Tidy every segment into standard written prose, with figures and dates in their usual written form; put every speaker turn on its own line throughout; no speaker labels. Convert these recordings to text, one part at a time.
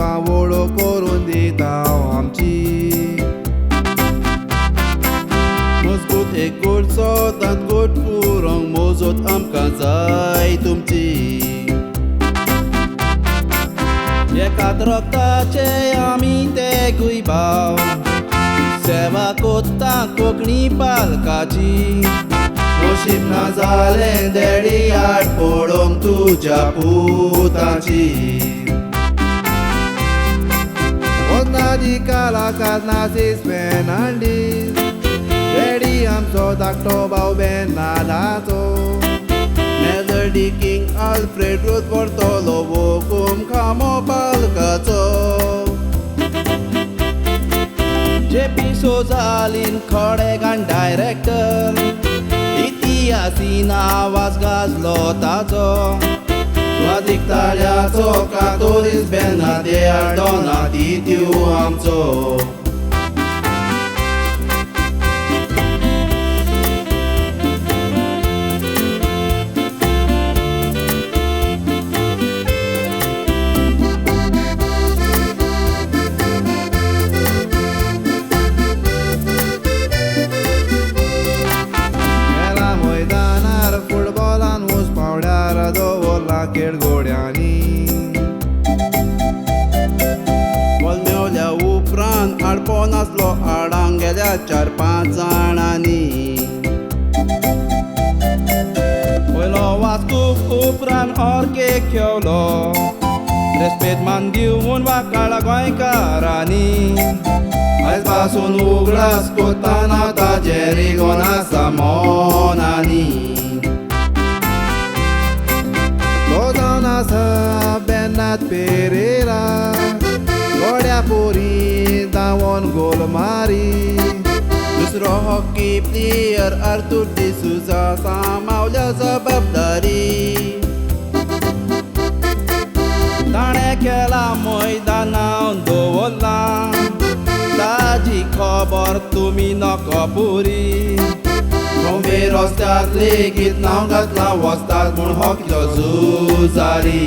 तुमकां वळख करून दिता हांव आमची. मजबूत एक गोडसो तांत गोड पुरोंक मोजत आमकां जाय तुमची. एकाच रक्ताचे आमी तेगूय भाव, सेवा कोत्ता कोंकणी पालकाची. नशीब ना जालें देडी आड पळोवंक तुज्या पुताची. वचनादी कालाकार नाजीस फेर्नांडीस, देडी आमचो धाकटो भाव बेर्नार्डाचो. मेलडी किंग आल्फ्रेड रूथ व्हरतलो वोकूम खामो पालकाचो. जेपी सोजालीन खोडेगान डायरेक्टर, इतिहासी नांवास गाजलो ताचो. स्वादीक ताळ्याचो कातोलीस बेर्नार्देर दोनातित्यूं आमचो. खेळगड्यांनी बॉल मेवल्या उपरांत आडपो नासलो आडांक गेल्या 4-5 जाणांनी. पयलो वास्कूप उपरांत ऑर्केक खेळलो, रेस्पेद मान दिवन वाकाळा गोंयकारांनी. आयज पासून उगडास कोत्ताना ताजे रिगोन आसा मोनांनी. बेर्नार्द पेरेरा गोड्या पोरी धांवन गोल मारी. दुसरो हॉकी प्लेयर आर्थूर डिसूजा सांबाळल्या जबाबदारी. ताणें केला मैदानार दवरला, ताजी खबर तुमी नको पुरी. बॉम्बे रस्त्यार लेगीत नांव घातलां वस्ताद म्हूण हॉकीचो झुजारी.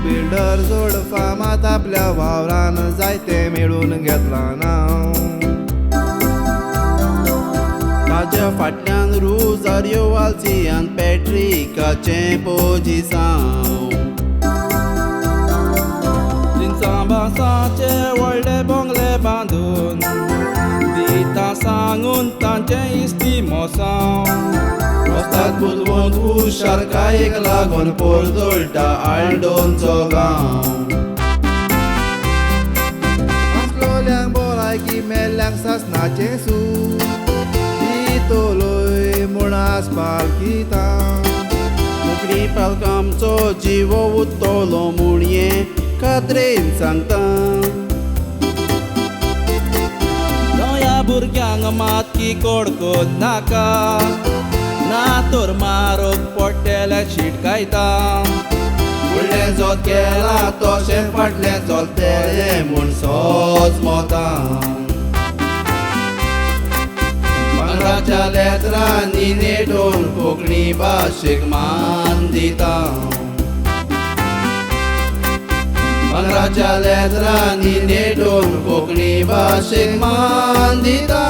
बिल्डर जोड फामात आपल्या वावरान जायते मेळून घेतला नांव. ताच्या फाटल्यान रोजारियो वाल्सी आनी पॅट्रिकाचें पोजिसांव. जिन्साबासाचे व्हडले बंगले बांदून दिता सांगून तांचें इस्ती मोसांव. वस्ताद बुदवंत हुशारकायेक लागून पोरजोळटा आल्डोनचो गांव. आसलोल्यांक भलायकी मेल्ल्यांक सासणाचें सूख, दितलोय म्हूण आस्पाल कितां. कोंकणी पालकांचो जिवो उत्तलो म्हूण हें खात्रेन सांगता. गोंया भुरग्यांक मातकी कोडकोत नाका, ना तर मारोग पोट्टेल्याक शिटकायता. फुडलें जोत केला तशें फाटलें चलतलें म्हूण सोज मोता. पंगडाच्या लेत्रांनी नेटोवन कोंकणी भाशेक मान दिता. पंगडाच्या लेत्रांनी नेटोवन कोंकणी भाशेक मान दिता.